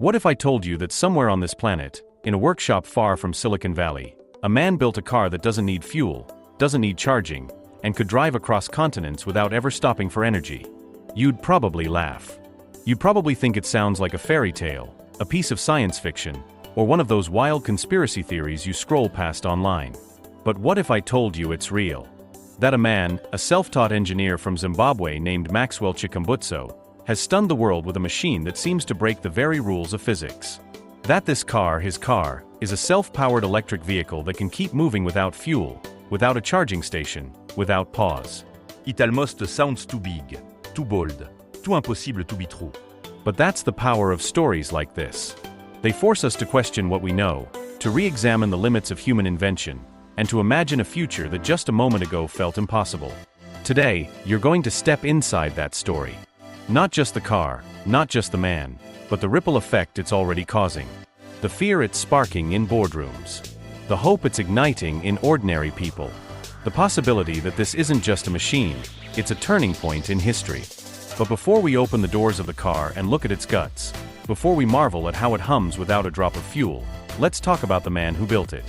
What if I told you that somewhere on this planet, in a workshop far from Silicon Valley, a man built a car that doesn't need fuel, doesn't need charging, and could drive across continents without ever stopping for energy? You'd probably laugh. You'd probably think it sounds like a fairy tale, a piece of science fiction, or one of those wild conspiracy theories you scroll past online. But what if I told you it's real? That a man, a self-taught engineer from Zimbabwe named Maxwell Chikumbutso, has stunned the world with a machine that seems to break the very rules of physics. That this car, his car, is a self-powered electric vehicle that can keep moving without fuel, without a charging station, without pause. It almost sounds too big, too bold, too impossible to be true. But that's the power of stories like this. They force us to question what we know, to re-examine the limits of human invention, and to imagine a future that just a moment ago felt impossible. Today, you're going to step inside that story. Not just the car, not just the man, but the ripple effect it's already causing. The fear it's sparking in boardrooms. The hope it's igniting in ordinary people. The possibility that this isn't just a machine, it's a turning point in history. But before we open the doors of the car and look at its guts, before we marvel at how it hums without a drop of fuel, let's talk about the man who built it.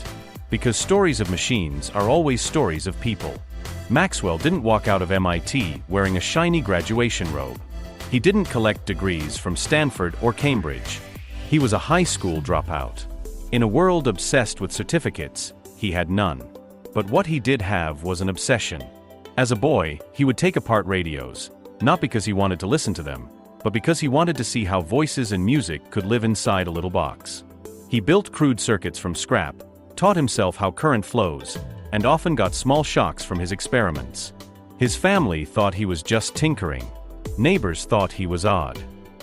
Because stories of machines are always stories of people. Maxwell didn't walk out of MIT wearing a shiny graduation robe. He didn't collect degrees from Stanford or Cambridge. He was a high school dropout. In a world obsessed with certificates, he had none. But what he did have was an obsession. As a boy, he would take apart radios, not because he wanted to listen to them, but because he wanted to see how voices and music could live inside a little box. He built crude circuits from scrap, taught himself how current flows, and often got small shocks from his experiments. His family thought he was just tinkering. Neighbors thought he was odd.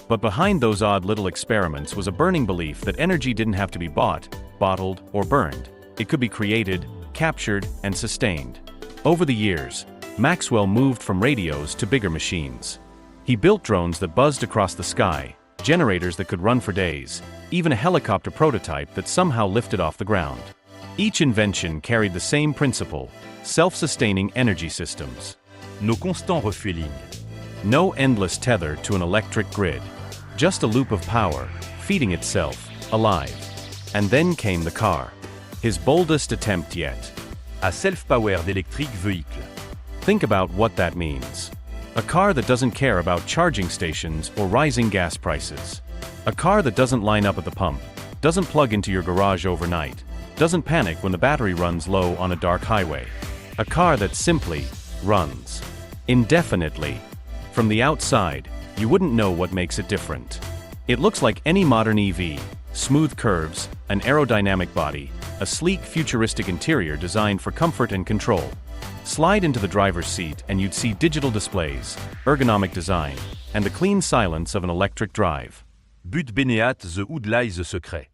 But behind those odd little experiments was a burning belief that energy didn't have to be bought, bottled, or burned. It could be created, captured, and sustained. Over the years, Maxwell moved from radios to bigger machines. He built drones that buzzed across the sky, generators that could run for days, even a helicopter prototype that somehow lifted off the ground. Each invention carried the same principle: self-sustaining energy systems. No constant refueling. No endless tether to an electric grid. Just a loop of power, feeding itself, alive. And then came the car. His boldest attempt yet. A self-powered electric vehicle. Think about what that means. A car that doesn't care about charging stations or rising gas prices. A car that doesn't line up at the pump, doesn't plug into your garage overnight, doesn't panic when the battery runs low on a dark highway. A car that simply runs. Indefinitely. From the outside, you wouldn't know what makes it different. It looks like any modern EV: smooth curves, an aerodynamic body, a sleek futuristic interior designed for comfort and control. Slide into the driver's seat and you'd see digital displays, ergonomic design, and the clean silence of an electric drive. But bénéat the où lies the secret.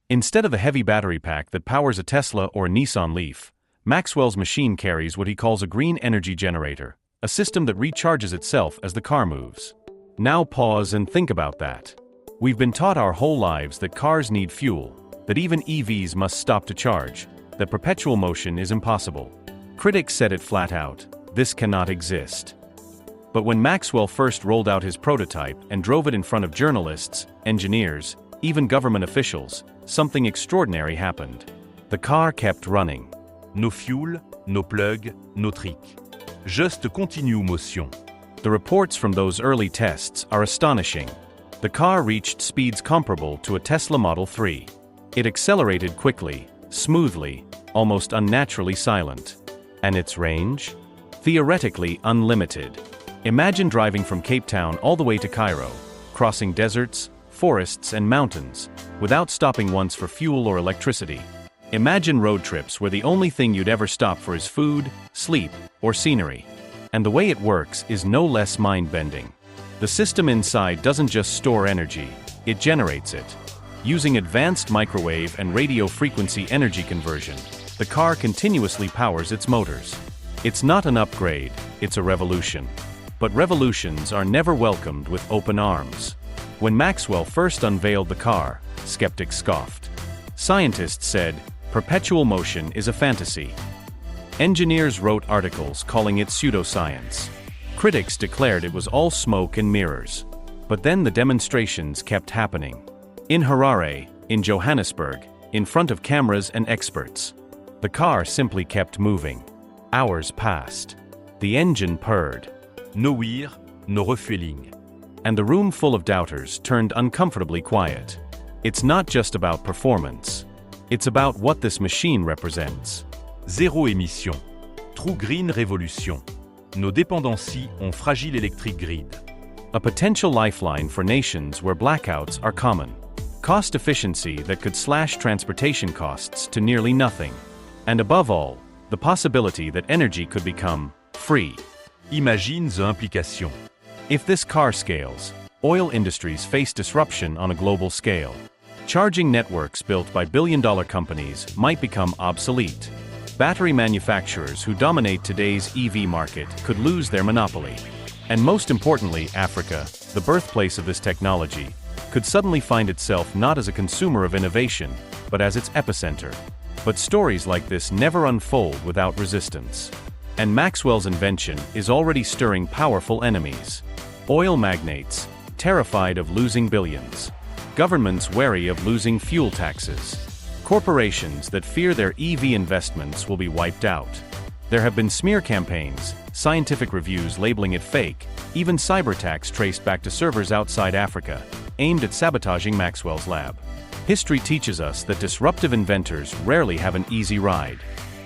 Instead of the heavy battery pack that powers a Tesla or a Nissan Leaf, Maxwell's machine carries what he calls a green energy generator, a system that recharges itself as the car moves. Now pause and think about that. We've been taught our whole lives that cars need fuel, that even EVs must stop to charge, that perpetual motion is impossible. Critics said it flat out: this cannot exist. But when Maxwell first rolled out his prototype and drove it in front of journalists, engineers, even government officials, something extraordinary happened. The car kept running. No fuel, no plug, no trick. Just continue motion. The reports from those early tests are astonishing. The car reached speeds comparable to a Tesla Model 3. It accelerated quickly, smoothly, almost unnaturally silent. And its range? Theoretically unlimited. Imagine driving from Cape Town all the way to Cairo, crossing deserts, forests, and mountains, without stopping once for fuel or electricity. Imagine road trips where the only thing you'd ever stop for is food, sleep, or scenery. And the way it works is no less mind-bending. The system inside doesn't just store energy, it generates it. Using advanced microwave and radio frequency energy conversion, the car continuously powers its motors. It's not an upgrade, it's a revolution. But revolutions are never welcomed with open arms. When Maxwell first unveiled the car, skeptics scoffed. Scientists said, perpetual motion is a fantasy. Engineers wrote articles calling it pseudoscience. Critics declared it was all smoke and mirrors. But then the demonstrations kept happening. In Harare, in Johannesburg, in front of cameras and experts. The car simply kept moving. Hours passed. The engine purred. No whir, no refueling. And the room full of doubters turned uncomfortably quiet. It's not just about performance. It's about what this machine represents. Zéro émission. True green révolution. Nos dépendancies ont fragile electric grid. A potential lifeline for nations where blackouts are common. Cost efficiency that could slash transportation costs to nearly nothing. And above all, the possibility that energy could become free. Imagine the implication. If this car scales, oil industries face disruption on a global scale. Charging networks built by billion-dollar companies might become obsolete. Battery manufacturers who dominate today's EV market could lose their monopoly. And most importantly, Africa, the birthplace of this technology, could suddenly find itself not as a consumer of innovation, but as its epicenter. But stories like this never unfold without resistance. And Maxwell's invention is already stirring powerful enemies. Oil magnates, terrified of losing billions. Governments wary of losing fuel taxes. Corporations that fear their EV investments will be wiped out. There have been smear campaigns, scientific reviews labeling it fake, even cyber attacks traced back to servers outside Africa, aimed at sabotaging Maxwell's lab. History teaches us that disruptive inventors rarely have an easy ride.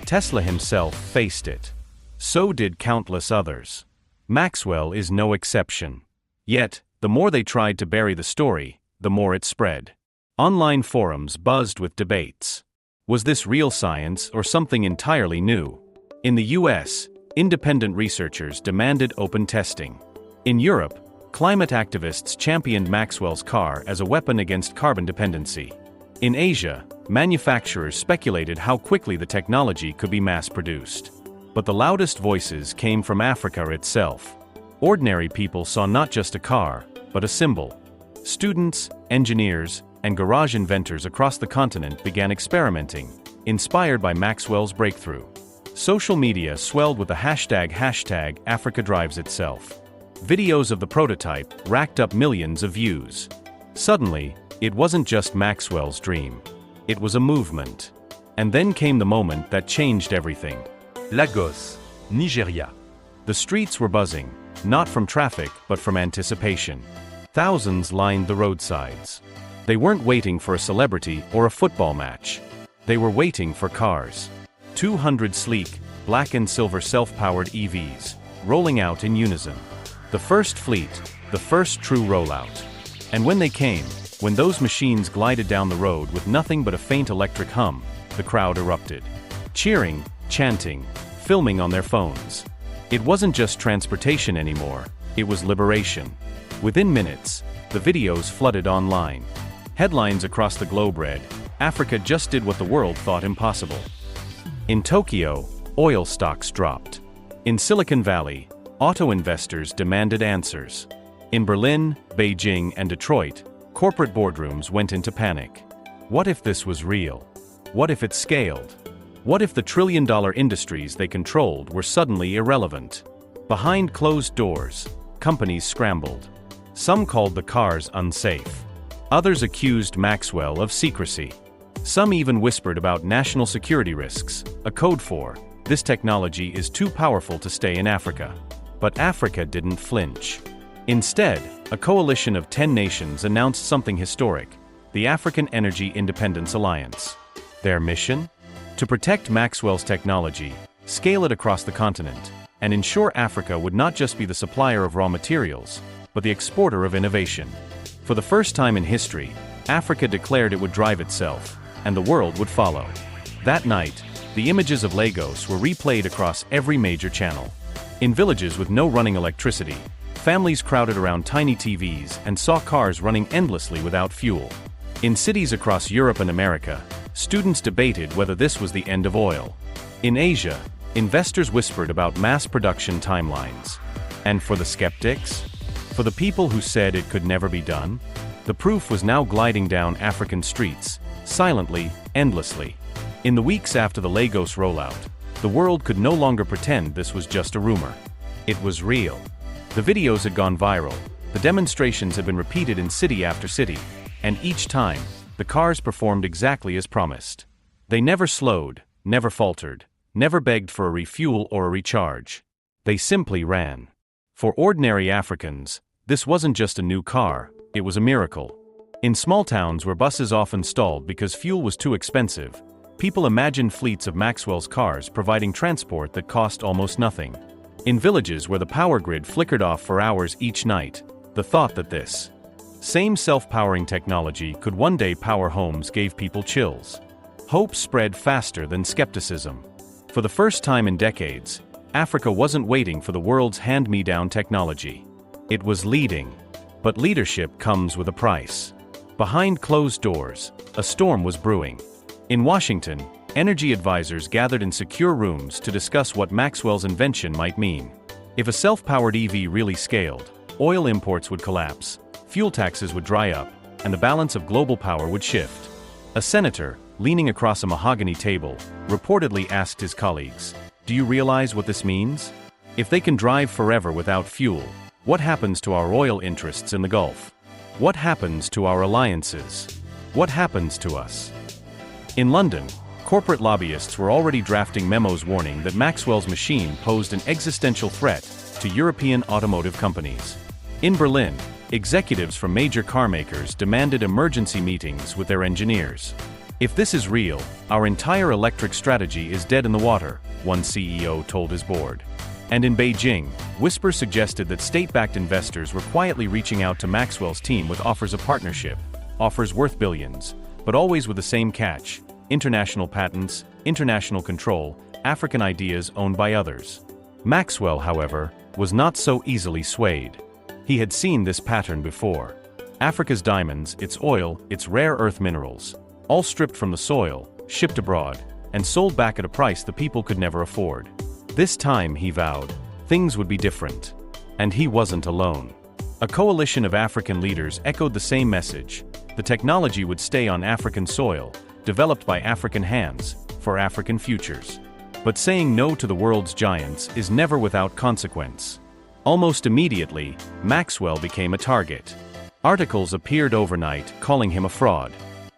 Tesla himself faced it. So did countless others. Maxwell is no exception. Yet, the more they tried to bury the story, the more it spread. Online forums buzzed with debates. Was this real science or something entirely new? In the US, independent researchers demanded open testing. In Europe, climate activists championed Maxwell's car as a weapon against carbon dependency. In Asia, manufacturers speculated how quickly the technology could be mass-produced. But the loudest voices came from Africa itself. Ordinary people saw not just a car, but a symbol. Students, engineers, and garage inventors across the continent began experimenting, inspired by Maxwell's breakthrough. Social media swelled with the hashtag #AfricaDrivesItself. Videos of the prototype racked up millions of views. Suddenly, it wasn't just Maxwell's dream. It was a movement. And then came the moment that changed everything. Lagos, Nigeria. The streets were buzzing, not from traffic but from anticipation. Thousands lined the roadsides. They weren't waiting for a celebrity or a football match. They were waiting for cars. 200 sleek, black and silver self-powered EVs, rolling out in unison. The first fleet, the first true rollout. And when they came, when those machines glided down the road with nothing but a faint electric hum, the crowd erupted. Cheering, chanting, filming on their phones. It wasn't just transportation anymore, it was liberation. Within minutes, the videos flooded online. Headlines across the globe read, "Africa just did what the world thought impossible." In Tokyo, oil stocks dropped. In Silicon Valley, auto investors demanded answers. In Berlin, Beijing, and Detroit, corporate boardrooms went into panic. What if this was real? What if it scaled? What if the trillion-dollar industries they controlled were suddenly irrelevant? Behind closed doors, companies scrambled. Some called the cars unsafe. Others accused Maxwell of secrecy. Some even whispered about national security risks, a code for, "This technology is too powerful to stay in Africa." But Africa didn't flinch. Instead, a coalition of 10 nations announced something historic, the African Energy Independence Alliance. Their mission? To protect Maxwell's technology, scale it across the continent, and ensure Africa would not just be the supplier of raw materials, but the exporter of innovation. For the first time in history, Africa declared it would drive itself, and the world would follow. That night, the images of Lagos were replayed across every major channel. In villages with no running electricity, families crowded around tiny TVs and saw cars running endlessly without fuel. In cities across Europe and America, students debated whether this was the end of oil. In Asia, investors whispered about mass production timelines. And for the skeptics? For the people who said it could never be done? The proof was now gliding down African streets, silently, endlessly. In the weeks after the Lagos rollout, the world could no longer pretend this was just a rumor. It was real. The videos had gone viral, the demonstrations had been repeated in city after city, And each time, the cars performed exactly as promised. They never slowed, never faltered, never begged for a refuel or a recharge. They simply ran. For ordinary Africans, this wasn't just a new car, it was a miracle. In small towns where buses often stalled because fuel was too expensive, people imagined fleets of Maxwell's cars providing transport that cost almost nothing. In villages where the power grid flickered off for hours each night, the thought that this same self-powering technology could one day power homes gave people chills. Hope spread faster than skepticism. For the first time in decades, Africa wasn't waiting for the world's hand-me-down technology. It was leading. But leadership comes with a price. Behind closed doors, a storm was brewing. In Washington, energy advisors gathered in secure rooms to discuss what Maxwell's invention might mean. If a self-powered EV really scaled, oil imports would collapse, fuel taxes would dry up, and the balance of global power would shift. A senator, leaning across a mahogany table, reportedly asked his colleagues, "Do you realize what this means? If they can drive forever without fuel, what happens to our oil interests in the Gulf? What happens to our alliances? What happens to us?" In London, corporate lobbyists were already drafting memos warning that Maxwell's machine posed an existential threat to European automotive companies. In Berlin, executives from major car makers demanded emergency meetings with their engineers. "If this is real, our entire electric strategy is dead in the water," one CEO told his board. And in Beijing, whispers suggested that state-backed investors were quietly reaching out to Maxwell's team with offers of partnership, offers worth billions, but always with the same catch: international patents, international control, African ideas owned by others. Maxwell, however, was not so easily swayed. He had seen this pattern before. Africa's diamonds, its oil, its rare earth minerals, all stripped from the soil, shipped abroad, and sold back at a price the people could never afford. This time, he vowed, things would be different. And he wasn't alone. A coalition of African leaders echoed the same message. The technology would stay on African soil, developed by African hands, for African futures. But saying no to the world's giants is never without consequence. Almost immediately, Maxwell became a target. Articles appeared overnight calling him a fraud.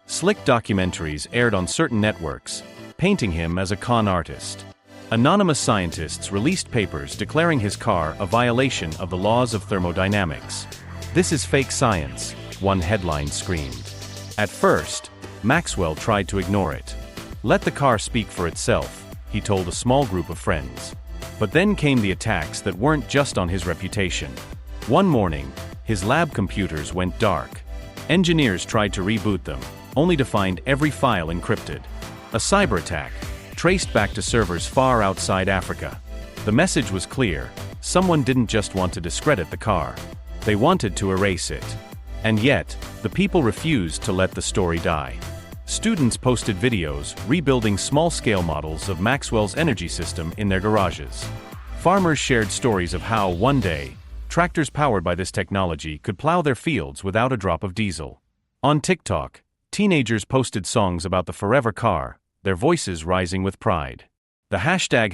Slick documentaries aired on certain networks, painting him as a con artist. Anonymous scientists released papers declaring his car a violation of the laws of thermodynamics. "This is fake science," one headline screamed. At first, Maxwell tried to ignore it. "Let the car speak for itself," he told a small group of friends. But then came the attacks that weren't just on his reputation. One morning, his lab computers went dark. Engineers tried to reboot them, only to find every file encrypted. A cyber attack, traced back to servers far outside Africa. The message was clear: someone didn't just want to discredit the car. They wanted to erase it. And yet, the people refused to let the story die. Students posted videos rebuilding small-scale models of Maxwell's energy system in their garages. Farmers shared stories of how, one day, tractors powered by this technology could plow their fields without a drop of diesel. On TikTok, teenagers posted songs about the forever car, their voices rising with pride. The hashtag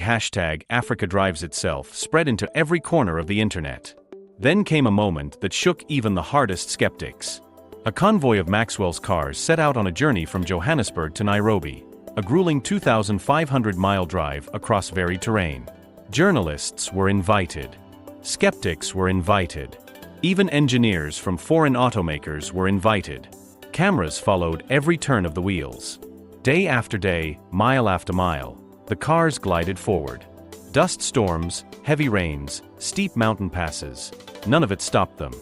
#AfricaDrives itself spread into every corner of the internet. Then came a moment that shook even the hardest skeptics. A convoy of Maxwell's cars set out on a journey from Johannesburg to Nairobi, a grueling 2,500-mile drive across varied terrain. Journalists were invited. Skeptics were invited. Even engineers from foreign automakers were invited. Cameras followed every turn of the wheels. Day after day, mile after mile, the cars glided forward. Dust storms, heavy rains, steep mountain passes, none of it stopped them.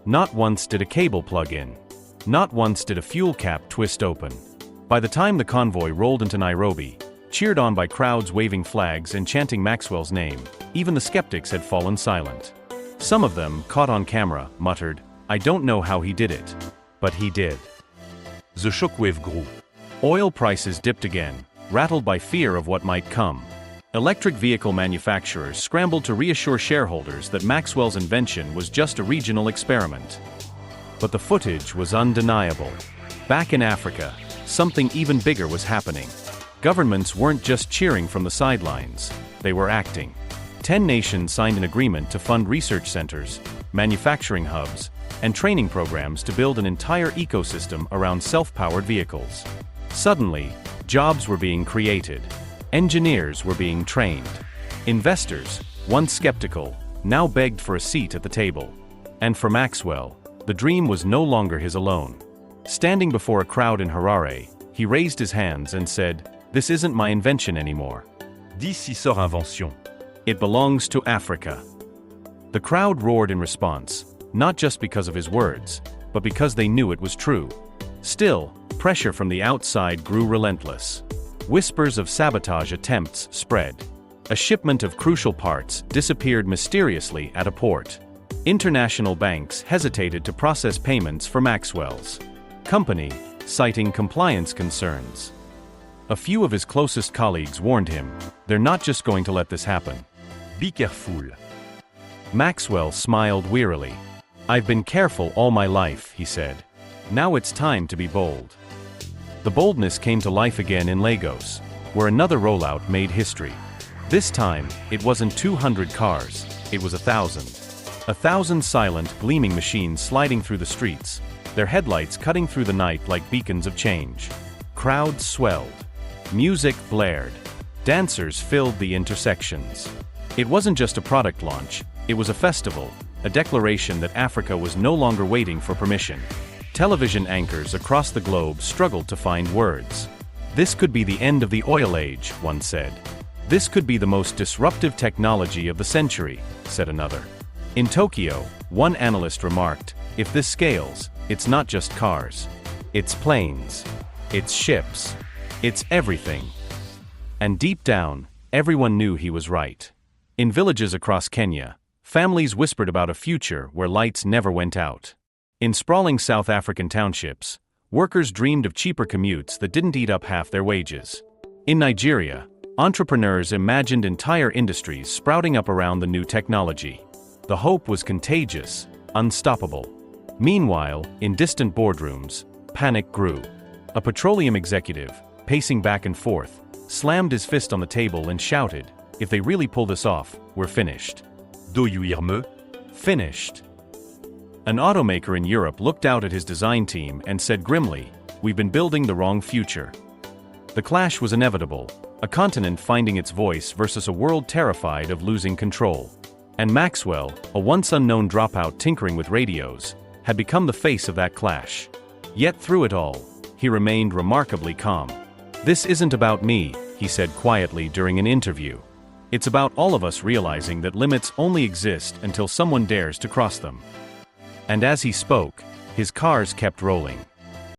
Not once did a cable plug in. Not once did a fuel cap twist open. By the time the convoy rolled into Nairobi, cheered on by crowds waving flags and chanting Maxwell's name, even the skeptics had fallen silent. Some of them, caught on camera, muttered, "I don't know how he did it." But he did. The shockwave grew. Oil prices dipped again, rattled by fear of what might come. Electric vehicle manufacturers scrambled to reassure shareholders that Maxwell's invention was just a regional experiment. But the footage was undeniable. Back in Africa, something even bigger was happening. Governments weren't just cheering from the sidelines, they were acting. 10 nations signed an agreement to fund research centers, manufacturing hubs, and training programs to build an entire ecosystem around self-powered vehicles. Suddenly, jobs were being created. Engineers were being trained. Investors, once skeptical, now begged for a seat at the table. And for Maxwell, the dream was no longer his alone. Standing before a crowd in Harare, he raised his hands and said, "This isn't my invention anymore. D'ici sort invention. It belongs to Africa." The crowd roared in response, not just because of his words, but because they knew it was true. Still, pressure from the outside grew relentless. Whispers of sabotage attempts spread. A shipment of crucial parts disappeared mysteriously at a port. International banks hesitated to process payments for Maxwell's company, citing compliance concerns. A few of his closest colleagues warned him, "They're not just going to let this happen. Be careful." Maxwell smiled wearily. "I've been careful all my life," he said. "Now it's time to be bold." The boldness came to life again in Lagos, where another rollout made history. This time, it wasn't 200 cars, it was 1,000. 1,000 silent, gleaming machines sliding through the streets, their headlights cutting through the night like beacons of change. Crowds swelled. Music blared. Dancers filled the intersections. It wasn't just a product launch, it was a festival, a declaration that Africa was no longer waiting for permission. Television anchors across the globe struggled to find words. "This could be the end of the oil age," one said. "This could be the most disruptive technology of the century," said another. In Tokyo, one analyst remarked, "If this scales, it's not just cars. It's planes. It's ships. It's everything." And deep down, everyone knew he was right. In villages across Kenya, families whispered about a future where lights never went out. In sprawling South African townships, workers dreamed of cheaper commutes that didn't eat up half their wages. In Nigeria, entrepreneurs imagined entire industries sprouting up around the new technology. The hope was contagious, unstoppable. Meanwhile, in distant boardrooms, panic grew. A petroleum executive, pacing back and forth, slammed his fist on the table and shouted, "If they really pull this off, we're finished." Do you hear me? Finished. An automaker in Europe looked out at his design team and said grimly, "We've been building the wrong future." The clash was inevitable, a continent finding its voice versus a world terrified of losing control. And Maxwell, a once unknown dropout tinkering with radios, had become the face of that clash. Yet through it all, he remained remarkably calm. "This isn't about me," he said quietly during an interview. "It's about all of us realizing that limits only exist until someone dares to cross them." And as he spoke, his cars kept rolling.